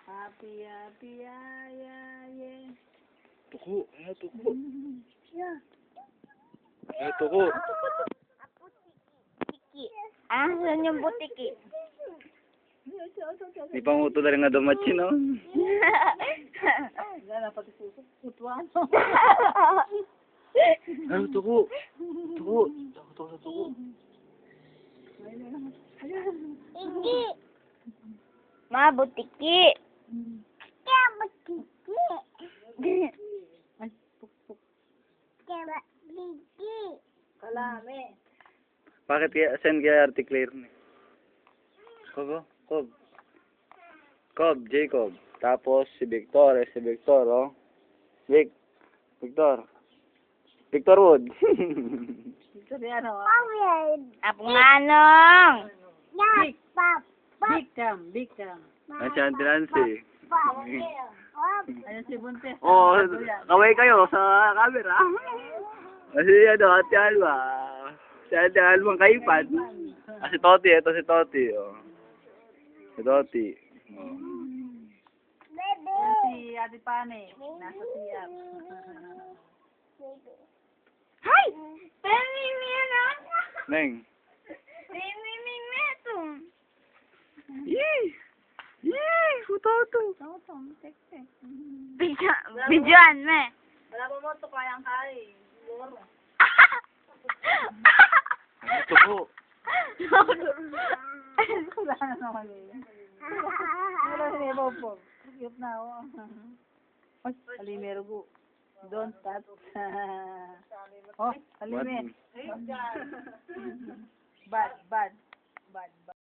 Happy, happy, yeah, yeah, yeah. Tuko. Ano tuko? Yeah. Ano tuko? Tiki. Ah, saan yung butiki? Di pa mo ito na rin nga dumatsi, no? Gana pati suso. Putuan. Ano tuko? Tuko. Tuko sa tuko. Tiki. Ma, butiki. Kaya butiki. Ay, puk. Kaya butiki. Kalame. Bakit kaya, send kaya Ate Claire ni? Kob, Kob. Kob, Jacob. Tapos si Victor, oh. Victor. Victor Wood. Ito di ano. Apong manong. Big. Big cam. Ay, si Auntie Nancy. Ayun si Buntes. Oh, kaway kayo sa camera. Kasi Ate Alba. Si Ate Alba ang kaipan. Si Toti, ito si Toti, oh. Si Toti. Oh. Si Ate Pane. Nasa siyam. Hi! Pamimir na. Neng. Pamimir na ito. Yee! Yee! Kutoto. Bidyan, me. Wala pa mo ito kayang kaya. Loro. Ito po. Wala na naman eh. Wala na niya po. Cute na ako. Ay, Halimero go. Don't touch. Oh, Halime. What? Bad.